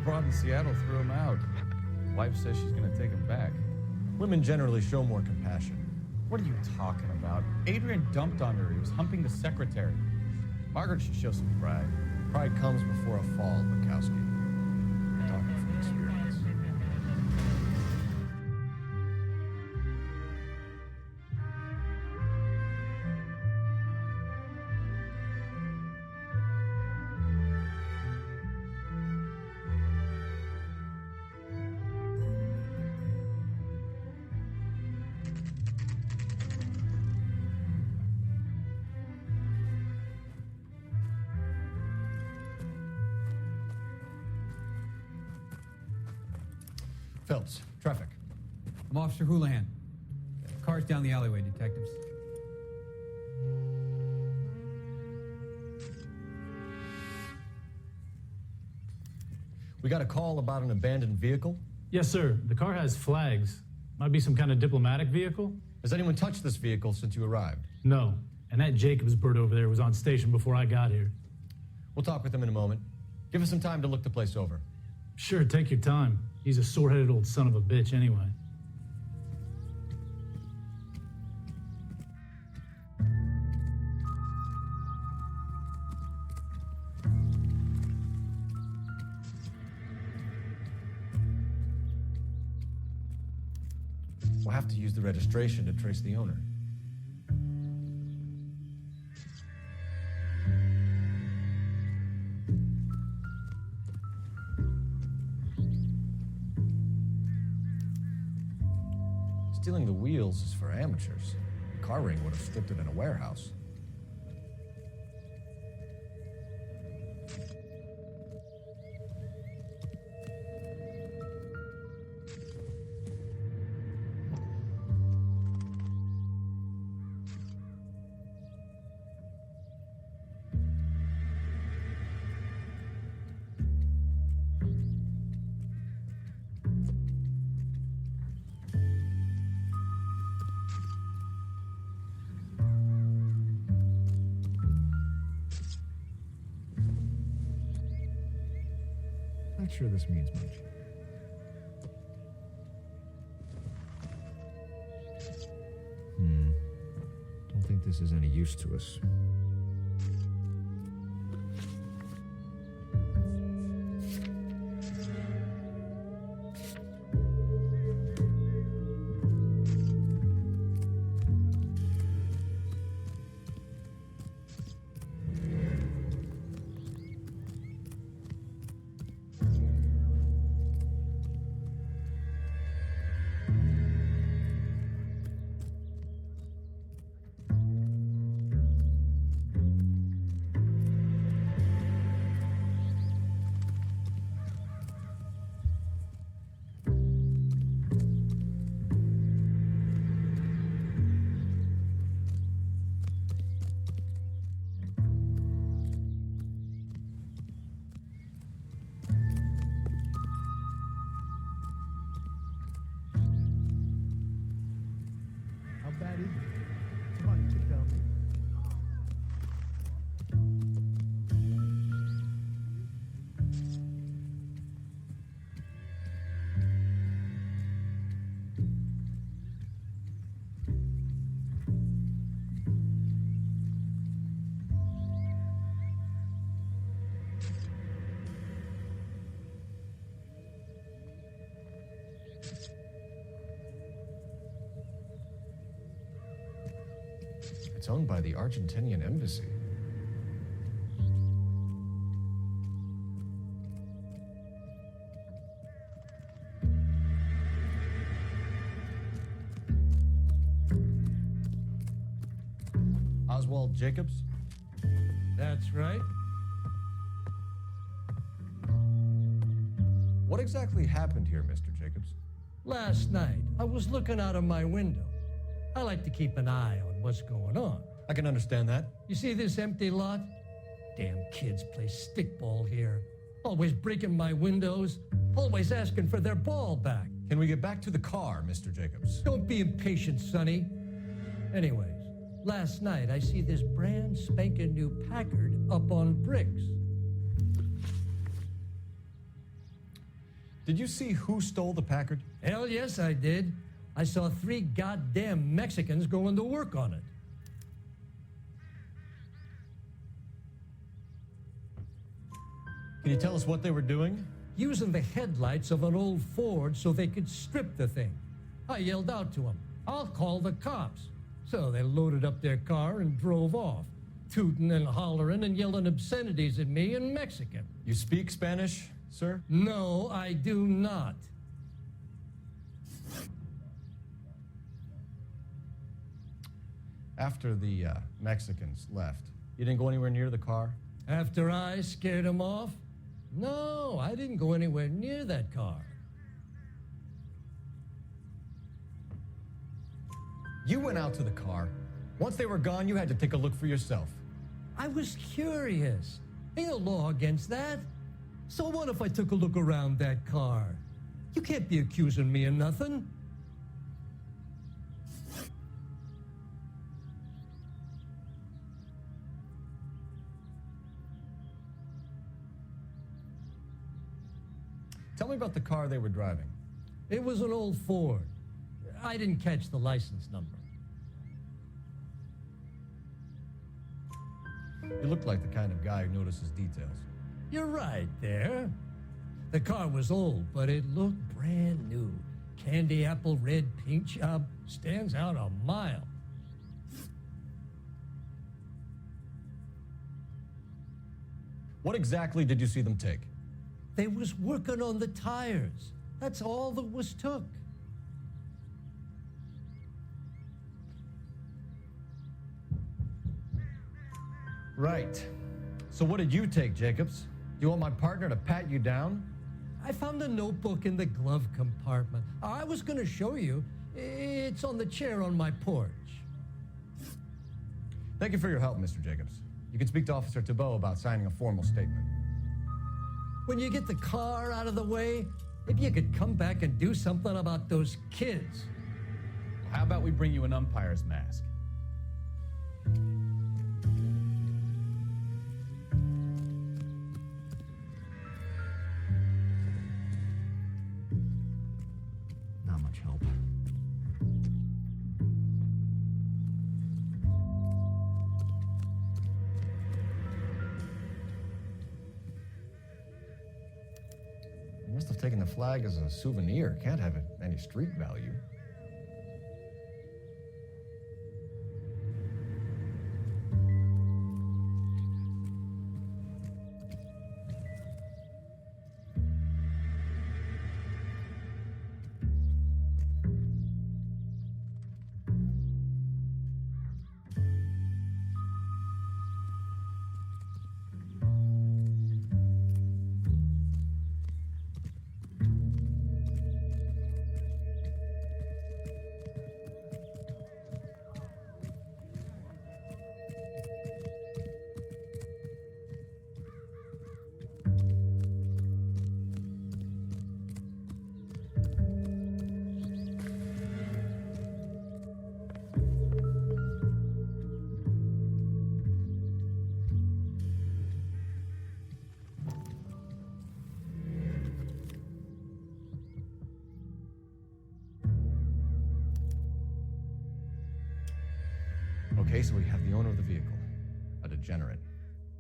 broad in Seattle threw him out. Wife says she's gonna take him back. Women generally show more compassion. What are you talking about? Adrian dumped on her. He was humping the secretary. Margaret should show some pride. Pride comes before a fall, Bukowski. I'm talking from experience. Phelps, traffic. I'm Officer Houlihan. Car's down the alleyway, detectives. We got a call about an abandoned vehicle. Yes, sir. The car has flags. Might be some kind of diplomatic vehicle. Has anyone touched this vehicle since you arrived? No. And that Jacobs bird over there was on station before I got here. We'll talk with him in a moment. Give us some time to look the place over. Sure, take your time. He's a sore-headed old son of a bitch anyway. We'll have to use the registration to trace the owner. Stealing the wheels is for amateurs. The car ring would have stripped it in a warehouse. Not sure this means much. Don't think this is any use to us. It's owned by the Argentinian embassy. Oswald Jacobs? That's right. What exactly happened here, Mr. Jacobs? Last night, I was looking out of my window. I like to keep an eye on what's going on. I can understand that. You see this empty lot? Damn kids play stickball here. Always breaking my windows, always asking for their ball back. Can we get back to the car, Mr. Jacobs? Don't be impatient, Sonny. Anyways, last night I see this brand spanking new Packard up on bricks. Did you see who stole the Packard? Hell yes, I did. I saw 3 goddamn Mexicans going to work on it. Can you tell us what they were doing? Using the headlights of an old Ford so they could strip the thing. I yelled out to them, "I'll call the cops." So they loaded up their car and drove off, tooting and hollering and yelling obscenities at me in Mexican. You speak Spanish, sir? No, I do not. After the Mexicans left, you didn't go anywhere near the car? After I scared them off? No, I didn't go anywhere near that car. You went out to the car. Once they were gone, you had to take a look for yourself. I was curious. Ain't no law against that. So what if I took a look around that car? You can't be accusing me of nothing. Tell me about the car they were driving. It was an old Ford. I didn't catch the license number. You look like the kind of guy who notices details. You're right there. The car was old, but it looked brand new. Candy apple red paint job stands out a mile. What exactly did you see them take? They was working on the tires. That's all that was took. Right. So what did you take, Jacobs? You want my partner to pat you down? I found a notebook in the glove compartment. I was going to show you. It's on the chair on my porch. Thank you for your help, Mr. Jacobs. You can speak to Officer Thibault about signing a formal statement. When you get the car out of the way, if you could come back and do something about those kids. How about we bring you an umpire's mask? Not much help. You must have taken the flag as a souvenir. Can't have any street value. Okay, so we have the owner of the vehicle, a degenerate.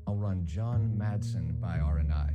I'll run John Madsen by R&I.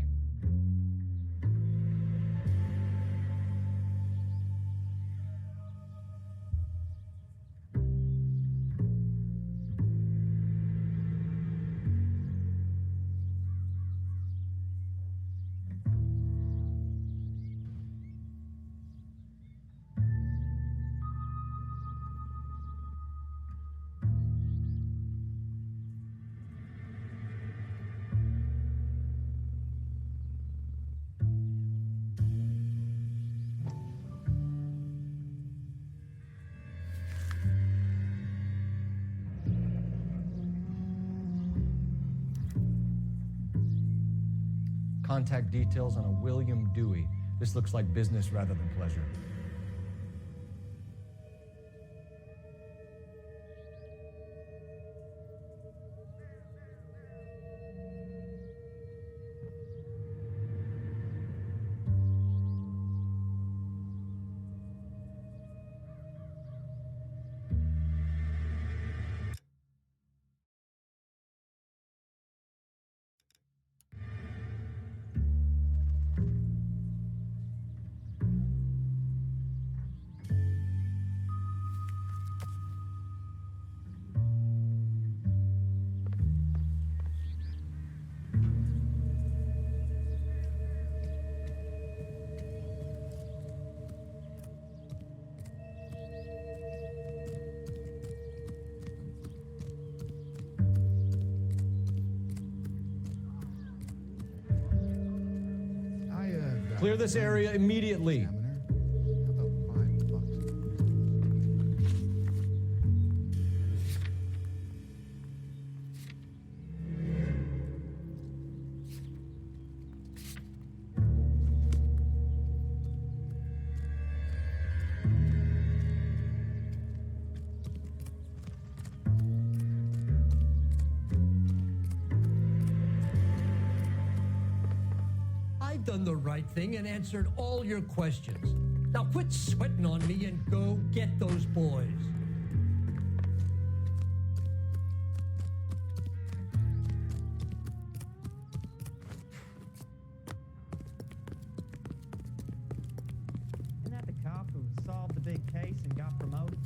Contact details on a William Dewey. This looks like business rather than pleasure. Clear this area immediately. Examiner. How about $5? I've done the right thing and answered all your questions. Now quit sweating on me and go get those boys. Isn't that the cop who solved the big case and got promoted?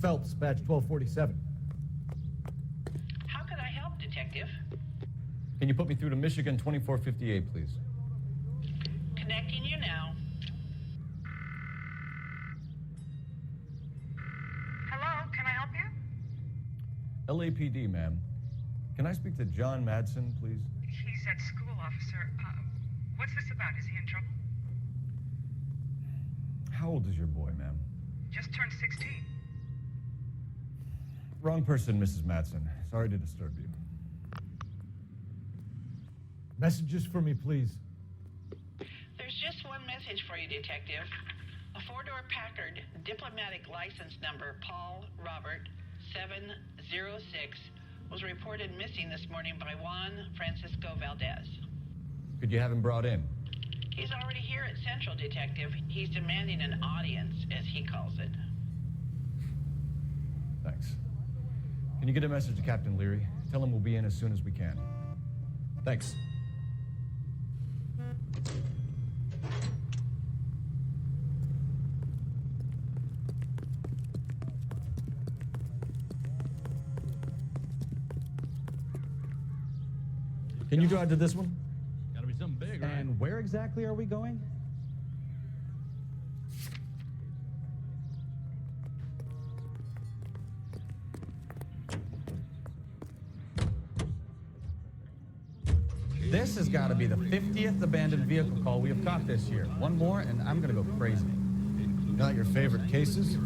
Phelps, badge 1247. How could I help, Detective? Can you put me through to Michigan 2458, please? Connecting you now. Hello, can I help you? LAPD, ma'am. Can I speak to John Madsen, please? He's at school, officer. What's this about? Is he in trouble? How old is your boy, ma'am? Just turned 16. Wrong person, Mrs. Madsen. Sorry to disturb you. Messages for me, please. There's just one message for you, Detective. A four-door Packard, diplomatic license number Paul Robert 706, was reported missing this morning by Juan Francisco Valdez. Could you have him brought in? He's already here at Central, Detective. He's demanding an audience, as he calls it. Thanks. Can you get a message to Captain Leary? Tell him we'll be in as soon as we can. Thanks. Can you drive to this one? Gotta be something big, right? And where exactly are we going? This has got to be the 50th abandoned vehicle call we have caught this year. One more, and I'm going to go crazy. Not your favorite cases?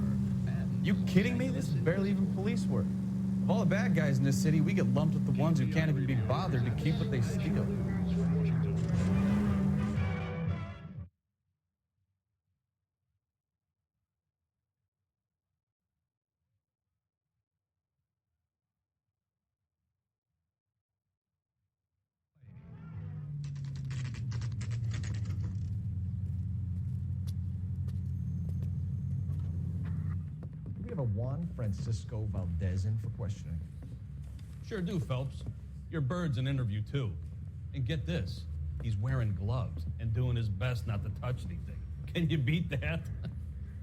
You kidding me? This is barely even police work. Of all the bad guys in this city, we get lumped with the ones who can't even be bothered to keep what they steal. Do we have a Juan Francisco Valdez in for questioning? Sure do, Phelps. Your bird's an interview, too. And get this, he's wearing gloves and doing his best not to touch anything. Can you beat that?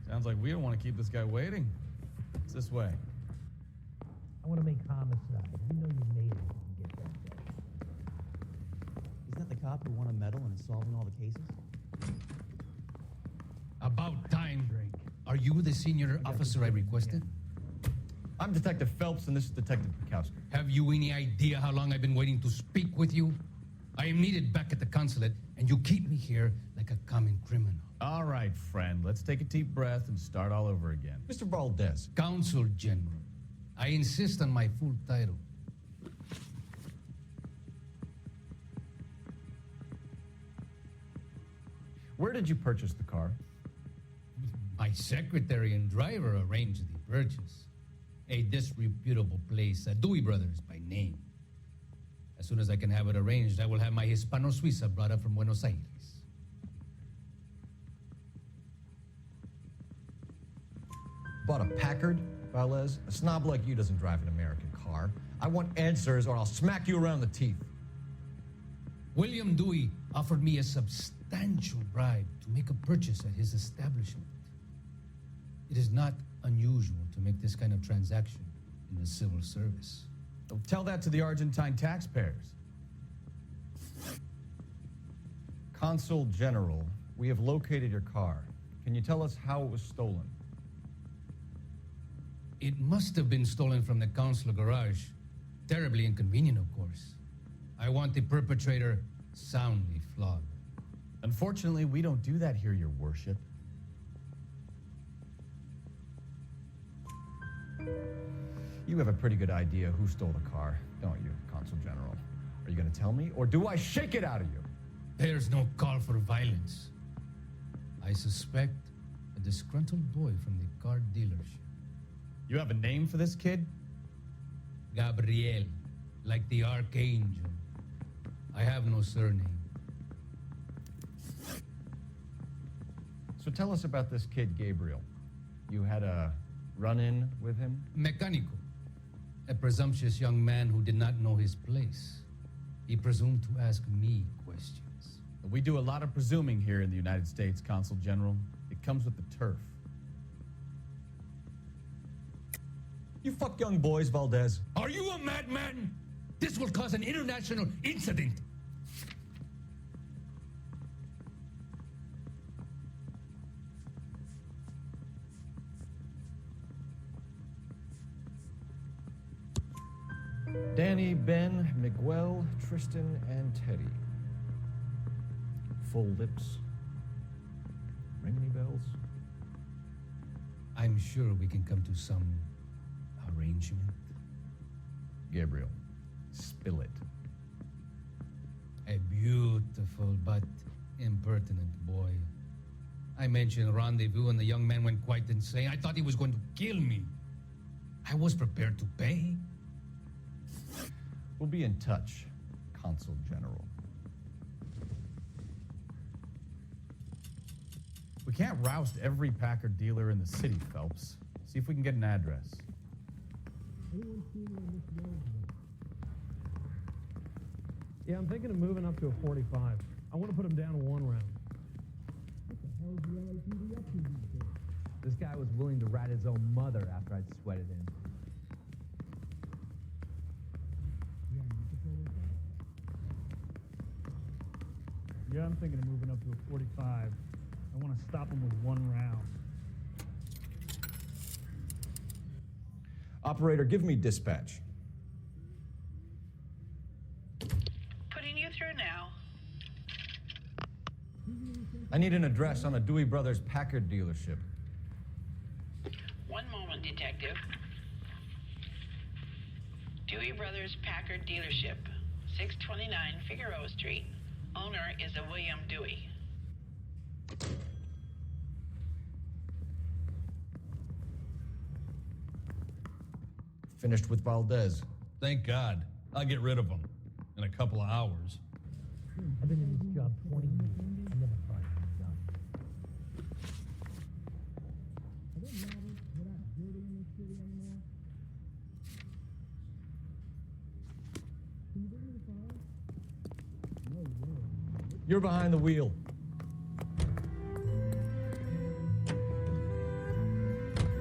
Sounds like we don't want to keep this guy waiting. It's this way. I want to make homicide. You know you made it if you can get that day. Isn't that the cop who won a medal and is solving all the cases? About time, Drake. Are you the senior officer I requested? I'm Detective Phelps, and this is Detective Pikowski. Have you any idea how long I've been waiting to speak with you? I am needed back at the consulate, and you keep me here like a common criminal. All right, friend, let's take a deep breath and start all over again. Mr. Valdez. Consul General. I insist on my full title. Where did you purchase the car? My secretary and driver arranged the purchase. A disreputable place, Dewey Brothers by name. As soon as I can have it arranged, I will have my Hispano Suiza brought up from Buenos Aires. Bought a Packard, Valdez? A snob like you doesn't drive an American car. I want answers or I'll smack you around the teeth. William Dewey offered me a substantial bribe to make a purchase at his establishment. It is not unusual to make this kind of transaction in the civil service. Don't tell that to the Argentine taxpayers. Consul General, we have located your car. Can you tell us how it was stolen? It must have been stolen from the consular garage. Terribly inconvenient, of course. I want the perpetrator soundly flogged. Unfortunately, we don't do that here, Your Worship. You have a pretty good idea who stole the car, don't you, Consul General? Are you going to tell me, or do I shake it out of you? There's no call for violence. I suspect a disgruntled boy from the car dealership. You have a name for this kid? Gabriel, like the archangel. I have no surname. So tell us about this kid, Gabriel. You had a run-in with him? Mecánico, a presumptuous young man who did not know his place. He presumed to ask me questions. We do a lot of presuming here in the United States, Consul General. It comes with the turf. You fuck young boys, Valdez. Are you a madman? This will cause an international incident. Danny, Ben, Miguel, Tristan, and Teddy. Full lips. Ring any bells? I'm sure we can come to some arrangement. Gabriel, spill it. A beautiful but impertinent boy. I mentioned rendezvous and the young man went quite insane. I thought he was going to kill me. I was prepared to pay. We'll be in touch, Consul General. We can't roust every Packard dealer in the city, Phelps. See if we can get an address. Yeah, I'm thinking of moving up to a 45. I want to put him down to 1 round. This guy was willing to rat his own mother after I'd sweated him. Yeah, I'm thinking of moving up to a 45. I want to stop him with 1 round. Operator, give me dispatch. Putting you through now. I need an address on a Dewey Brothers Packard dealership. 1 moment, Detective. Dewey Brothers Packard Dealership, 629 Figueroa Street. Owner is a William Dewey. Finished with Valdez. Thank God. I'll get rid of him in a couple of hours. I've been in this job 20 years. I never thought it was done. You're behind the wheel.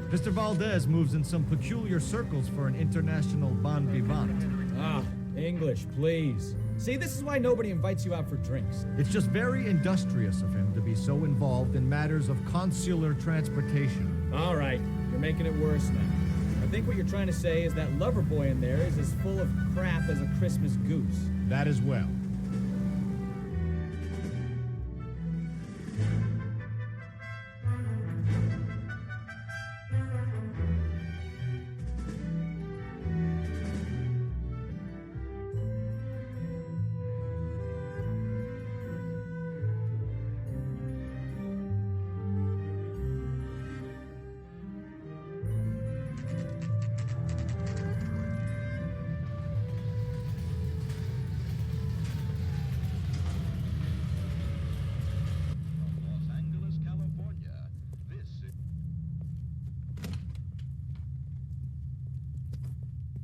Mr. Valdez moves in some peculiar circles for an international bon vivant. Ah, English, please. See, this is why nobody invites you out for drinks. It's just very industrious of him to be so involved in matters of consular transportation. All right, you're making it worse now. I think what you're trying to say is that lover boy in there is as full of crap as a Christmas goose. That as well.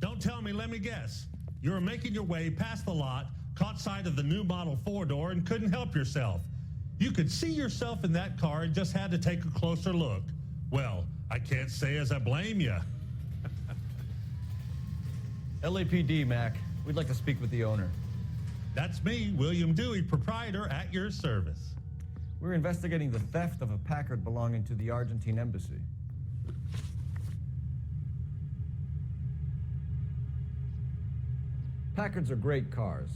Don't tell me, let me guess. You were making your way past the lot, caught sight of the new model 4-door, and couldn't help yourself. You could see yourself in that car and just had to take a closer look. Well, I can't say as I blame you. LAPD, Mac. We'd like to speak with the owner. That's me, William Dewey, proprietor, at your service. We're investigating the theft of a Packard belonging to the Argentine embassy. Packards are great cars,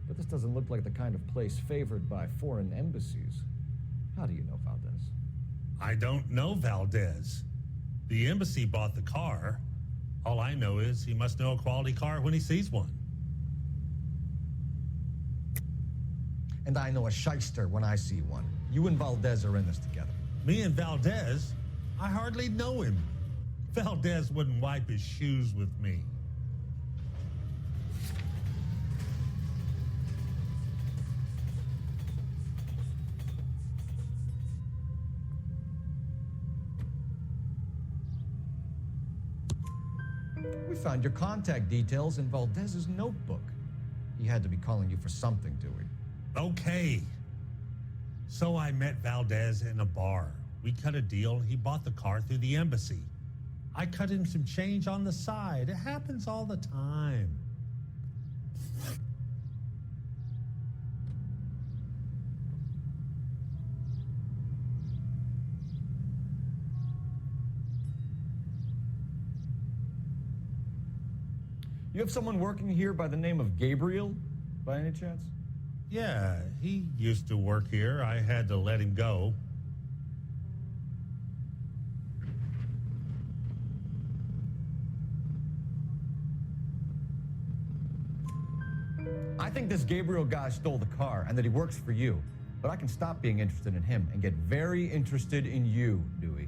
but this doesn't look like the kind of place favored by foreign embassies. How do you know Valdez? I don't know Valdez. The embassy bought the car. All I know is he must know a quality car when he sees one. And I know a shyster when I see one. You and Valdez are in this together. Me and Valdez? I hardly know him. Valdez wouldn't wipe his shoes with me. We found your contact details in Valdez's notebook. He had to be calling you for something, Dewey. Okay. So I met Valdez in a bar. We cut a deal and he bought the car through the embassy. I cut him some change on the side. It happens all the time. You have someone working here by the name of Gabriel, by any chance? Yeah, he used to work here. I had to let him go. I think this Gabriel guy stole the car and that he works for you. But I can stop being interested in him and get very interested in you, Dewey.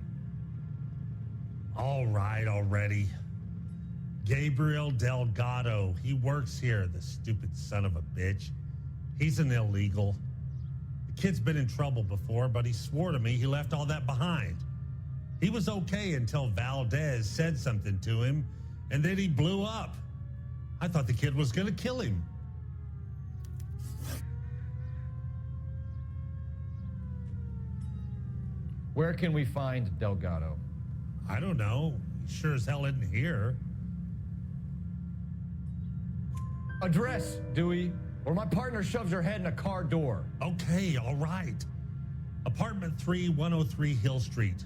All right already. Gabriel Delgado. He works here, the stupid son of a bitch. He's an illegal. The kid's been in trouble before, but he swore to me he left all that behind. He was okay until Valdez said something to him, and then he blew up. I thought the kid was going to kill him. Where can we find Delgado? I don't know. He sure as hell isn't here. Address, Dewey, or my partner shoves her head in a car door. Okay, all right. Apartment 3, 103 Hill Street.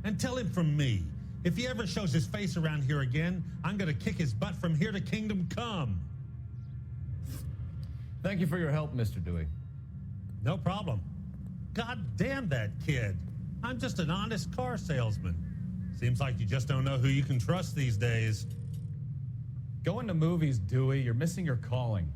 And tell him from me, if he ever shows his face around here again, I'm gonna kick his butt from here to Kingdom Come. Thank you for your help, Mr. Dewey. No problem. God damn that kid. I'm just an honest car salesman. Seems like you just don't know who you can trust these days. Going to movies, Dewey. You're missing your calling.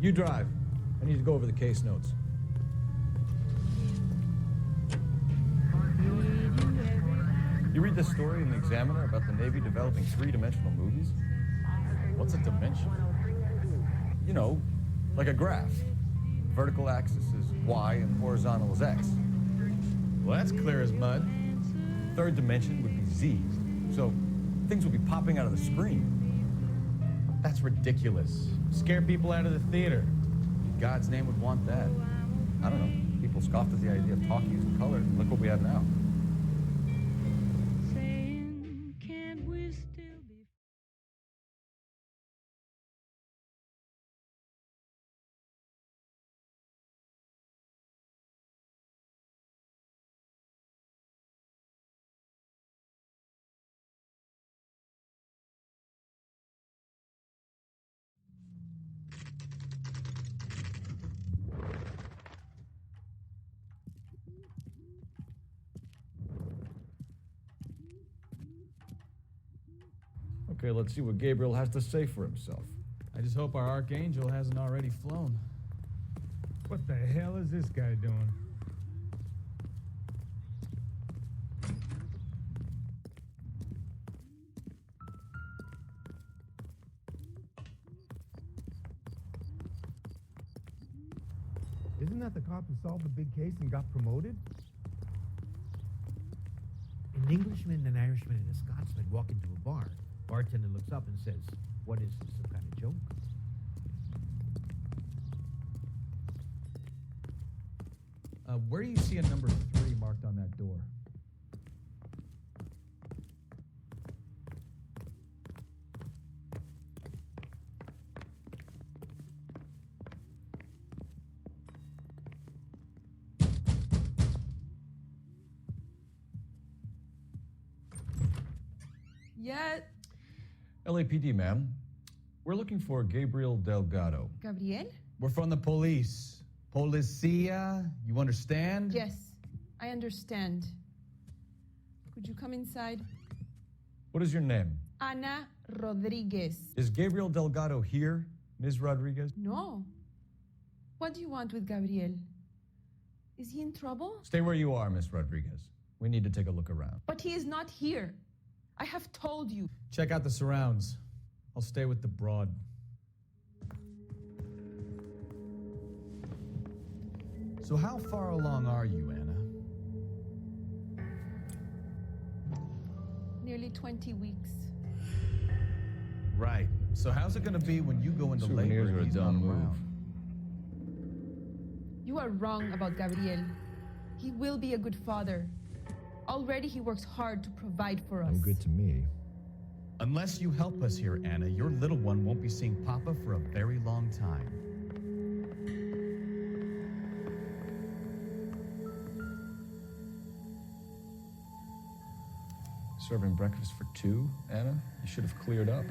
You drive. I need to go over the case notes. You read this story in the Examiner about the Navy developing three-dimensional movies? What's a dimension? You know, like a graph. Vertical axis is Y and horizontal is X. Well, that's clear as mud. Third dimension would be Z. So things would be popping out of the screen. That's ridiculous. Scare people out of the theater. In God's name would want that. I don't know. People scoffed at the idea of talk using color. Look what we have now. Okay, let's see what Gabriel has to say for himself. I just hope our archangel hasn't already flown. What the hell is this guy doing? Isn't that the cop who solved the big case and got promoted? An Englishman, an Irishman, and a Scotsman walk into a bar. Bartender looks up and says, "What is this, some kind of joke?" Where do you see a number 3 marked on that door? Yeah, LAPD, ma'am. We're looking for Gabriel Delgado. Gabriel? We're from the police. Policia, you understand? Yes, I understand. Could you come inside? What is your name? Ana Rodriguez. Is Gabriel Delgado here, Ms. Rodriguez? No. What do you want with Gabriel? Is he in trouble? Stay where you are, Ms. Rodriguez. We need to take a look around. But he is not here. I have told you. Check out the surrounds. I'll stay with the broad. So how far along are you, Anna? Nearly 20 weeks. Right. So how's it gonna be when you go into Souvenirs labor are a and he's dumb not move. around? You are wrong about Gabriel. He will be a good father. Already he works hard to provide for us. No good to me. Unless you help us here, Anna, your little one won't be seeing Papa for a very long time. Serving breakfast for 2, Anna? You should have cleared up.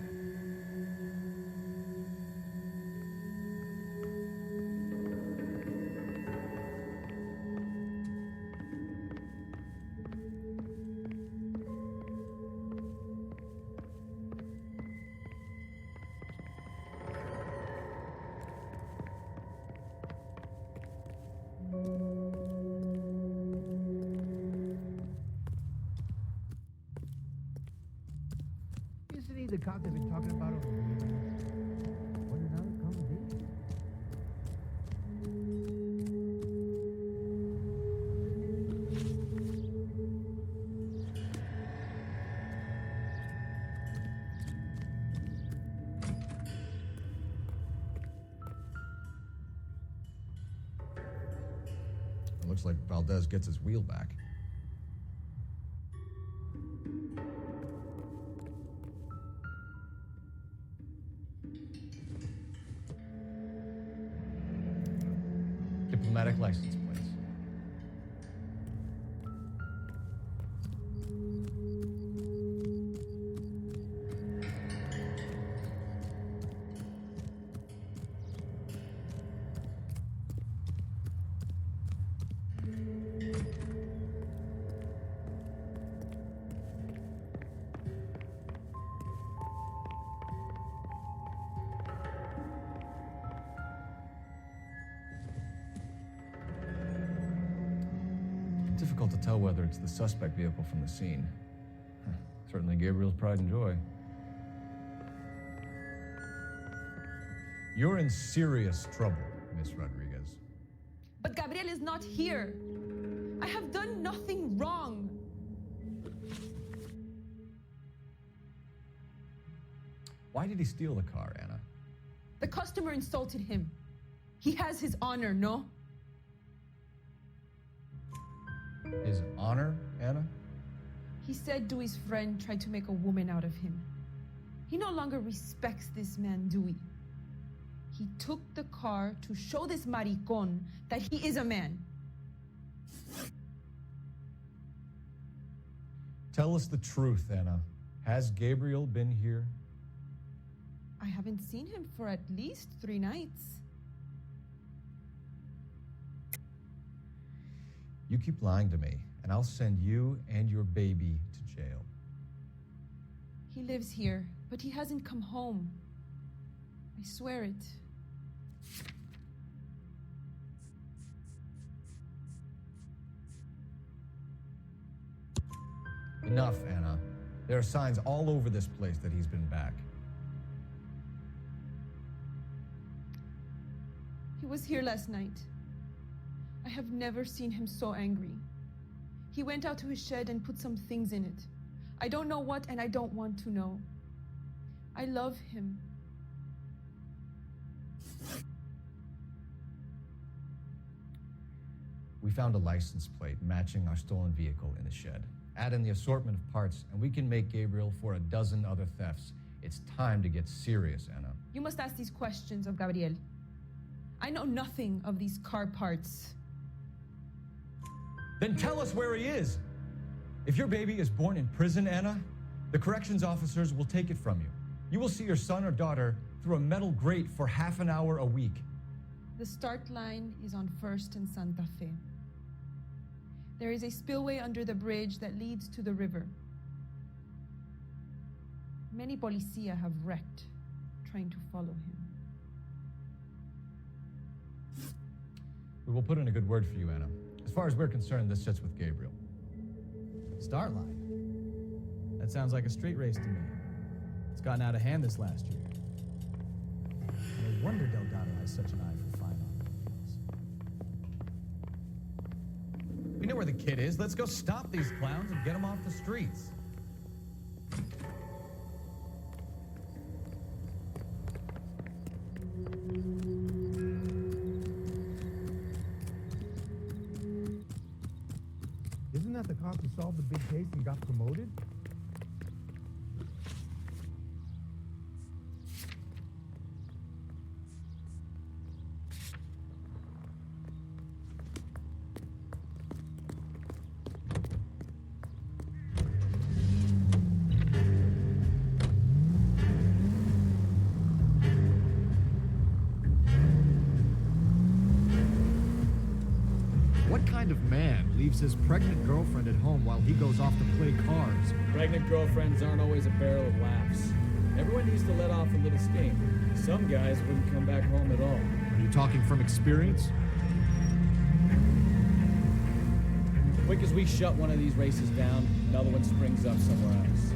Isn't he the cop they've been talking about over the years? What another conversation? It looks like Valdez gets his wheel back. Diplomatic license plates. Difficult to tell whether it's the suspect vehicle from the scene. Certainly Gabriel's pride and joy. You're in serious trouble, Miss Rodriguez. But Gabriel is not here. I have done nothing wrong. Why did he steal the car, Anna? The customer insulted him. He has his honor, no? His honor, Anna? He said Dewey's friend tried to make a woman out of him. He no longer respects this man, Dewey. He took the car to show this maricon that he is a man. Tell us the truth, Anna. Has Gabriel been here? I haven't seen him for at least 3 nights. You keep lying to me, and I'll send you and your baby to jail. He lives here, but he hasn't come home. I swear it. Enough, Anna. There are signs all over this place that he's been back. He was here last night. I have never seen him so angry. He went out to his shed and put some things in it. I don't know what, and I don't want to know. I love him. We found a license plate matching our stolen vehicle in the shed. Add in the assortment of parts, and we can make Gabriel for a dozen other thefts. It's time to get serious, Anna. You must ask these questions of Gabriel. I know nothing of these car parts. Then tell us where he is. If your baby is born in prison, Anna, the corrections officers will take it from you. You will see your son or daughter through a metal grate for half an hour a week. The start line is on 1st and Santa Fe. There is a spillway under the bridge that leads to the river. Many policia have wrecked trying to follow him. We will put in a good word for you, Anna. As far as we're concerned, this sits with Gabriel. Start line? That sounds like a street race to me. It's gotten out of hand this last year. No wonder Delgado has such an eye for fine automobiles. We know where the kid is. Let's go stop these clowns and get them off the streets. Isn't that the cop who solved the big case and got promoted? What kind of man leaves his pregnant girlfriend at home while he goes off to play cards? Pregnant girlfriends aren't always a barrel of laughs. Everyone needs to let off a little steam. Some guys wouldn't come back home at all. Are you talking from experience? Quick as we shut one of these races down, another one springs up somewhere else.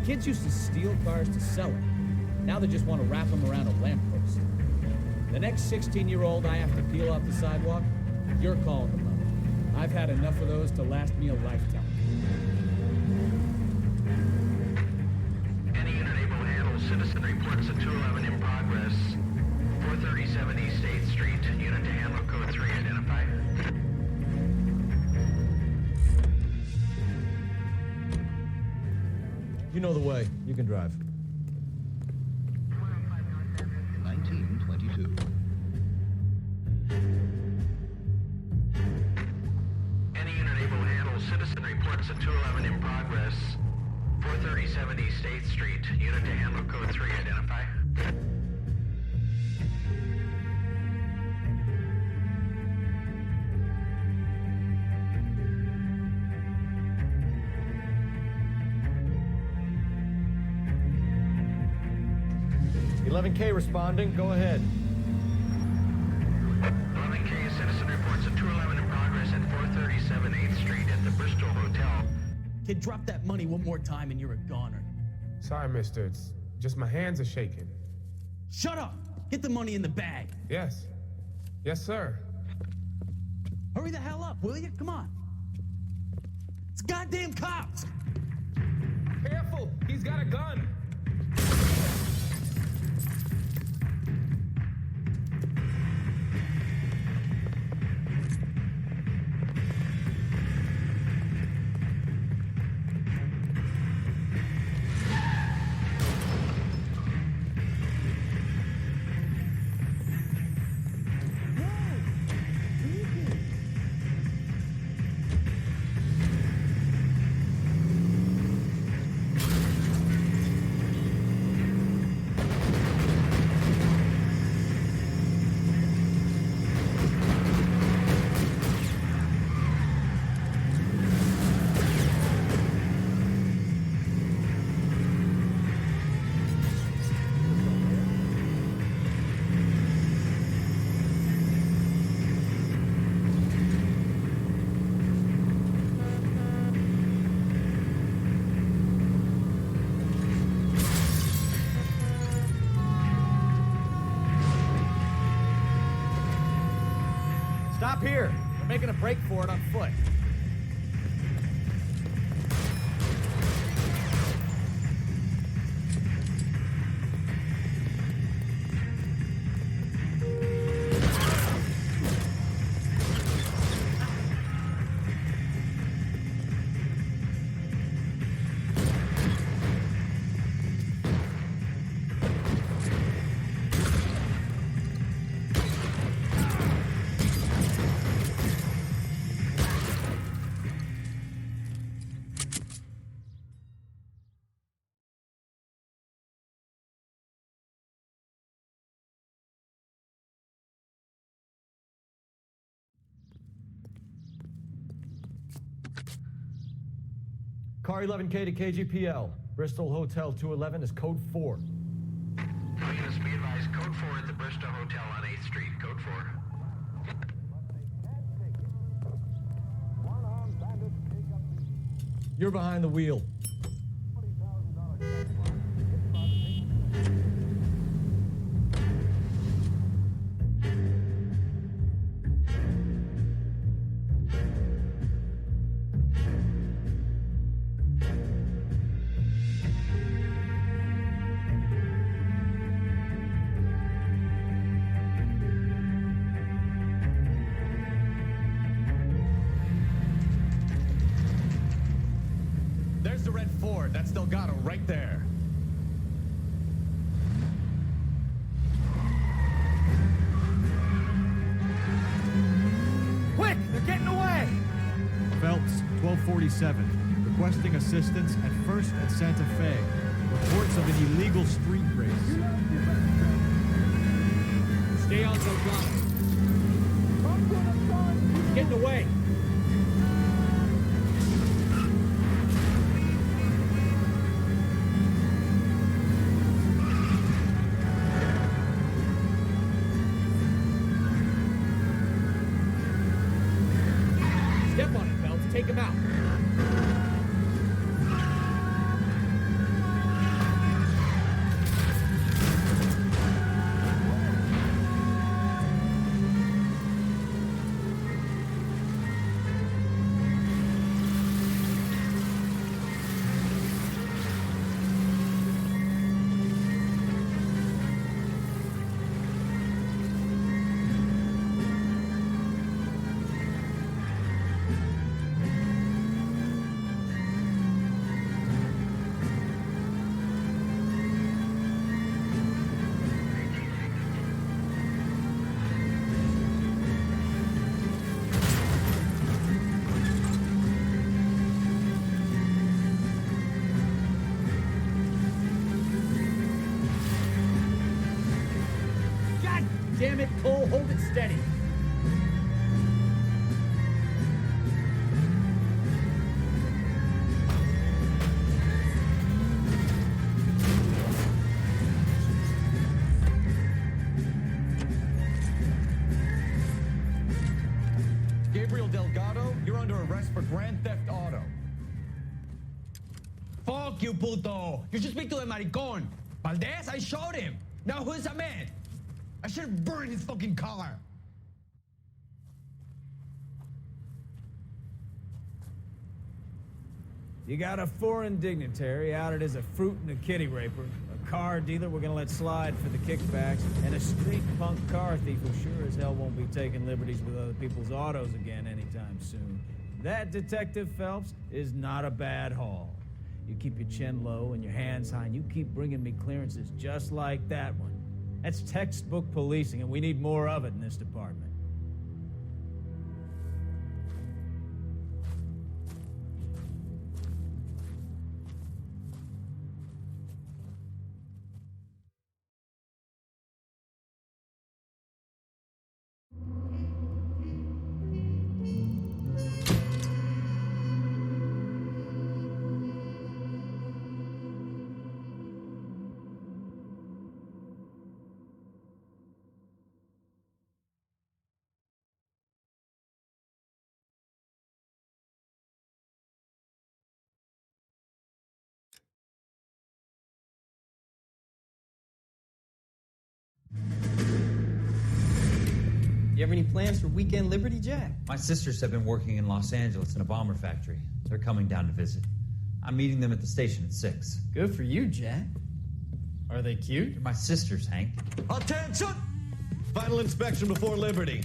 Kids used to steal cars to sell them. Now they just want to wrap them around a lamppost. The next 16-year-old I have to peel off the sidewalk, you're calling them up. I've had enough of those to last me a lifetime. Any unit able to handle citizen reports of 211 in progress. 437 East 8th Street. Unit to handle code 3 identified. You know the way. You can drive. 1922. Any unit able to handle citizen reports of 211 in progress. 437 East 8th Street. Unit to handle code 3 identify. $11K responding. Go ahead. 11K citizen reports of 211 in progress at 437 8th Street at the Bristol Hotel. Kid, drop that money one more time and you're a goner. Sorry, mister. It's just my hands are shaking. Shut up! Get the money in the bag. Yes. Yes, sir. Hurry the hell up, will you? Come on. It's goddamn cops! Careful! He's got a gun! here. We're making a break for it on foot. Car 11K to KGPL. Bristol Hotel 211 is code 4. Units be advised, code 4 at the Bristol Hotel on 8th Street, code 4. You're behind the wheel. There's the red Ford. That's Delgado right there. Quick! They're getting away! Phelps, 1247. Requesting assistance at 1st and Santa Fe. Reports of an illegal street race. Stay on Delgado. He's getting away. Step on it, Phelps. Take him out. God damn it, Cole. Hold it steady. Gabriel Delgado, you're under arrest for grand theft auto. Fuck you, puto! You should speak to the maricon. Valdez, I showed him. Now who's a man? I should have burned his fucking car. You got a foreign dignitary outed as a fruit and a kitty raper, a car dealer we're gonna let slide for the kickbacks, and a street punk car thief who sure as hell won't be taking liberties with other people's autos again anytime soon. That, Detective Phelps, is not a bad haul. You keep your chin low and your hands high, and you keep bringing me clearances just like that one. That's textbook policing, and we need more of it in this department. You have any plans for Weekend Liberty, Jack? My sisters have been working in Los Angeles in a bomber factory. They're coming down to visit. I'm meeting them at the station at 6. Good for you, Jack. Are they cute? They're my sisters, Hank. Attention! Final inspection before Liberty.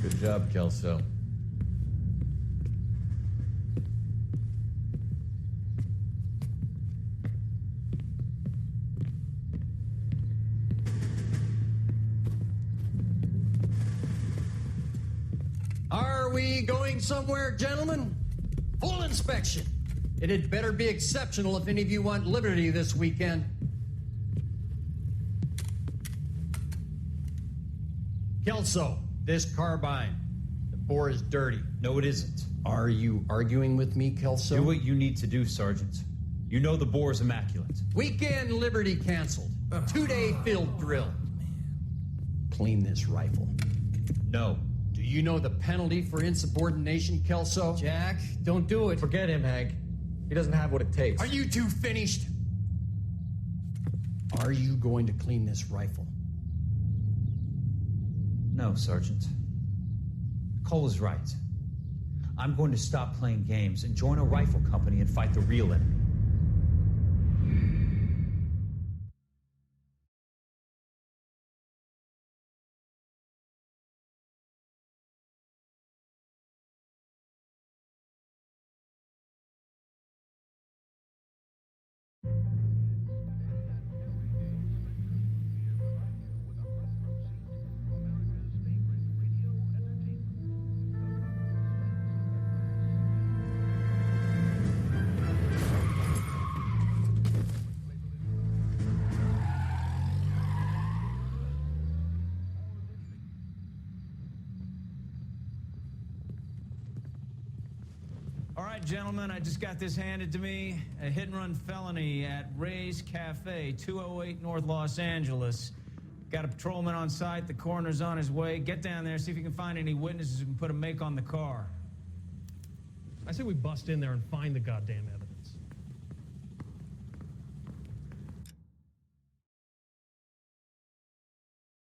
Good job, Kelso. Are we going somewhere, gentlemen? Full inspection. It had better be exceptional if any of you want liberty this weekend. Kelso, this carbine. The bore is dirty. No, it isn't. Are you arguing with me, Kelso? Do what you need to do, Sergeant. You know the bore is immaculate. Weekend liberty canceled. 2-day field drill. Clean this rifle. No. Do you know the penalty for insubordination, Kelso? Jack, don't do it. Forget him, Hank. He doesn't have what it takes. Are you two finished? Are you going to clean this rifle? No, Sergeant. Cole is right. I'm going to stop playing games and join a rifle company and fight the real enemy. All right, gentlemen, I just got this handed to me. A hit-and-run felony at Ray's Cafe, 208 North Los Angeles. Got a patrolman on site. The coroner's on his way. Get down there, see if you can find any witnesses who can put a make on the car. I say we bust in there and find the goddamn evidence.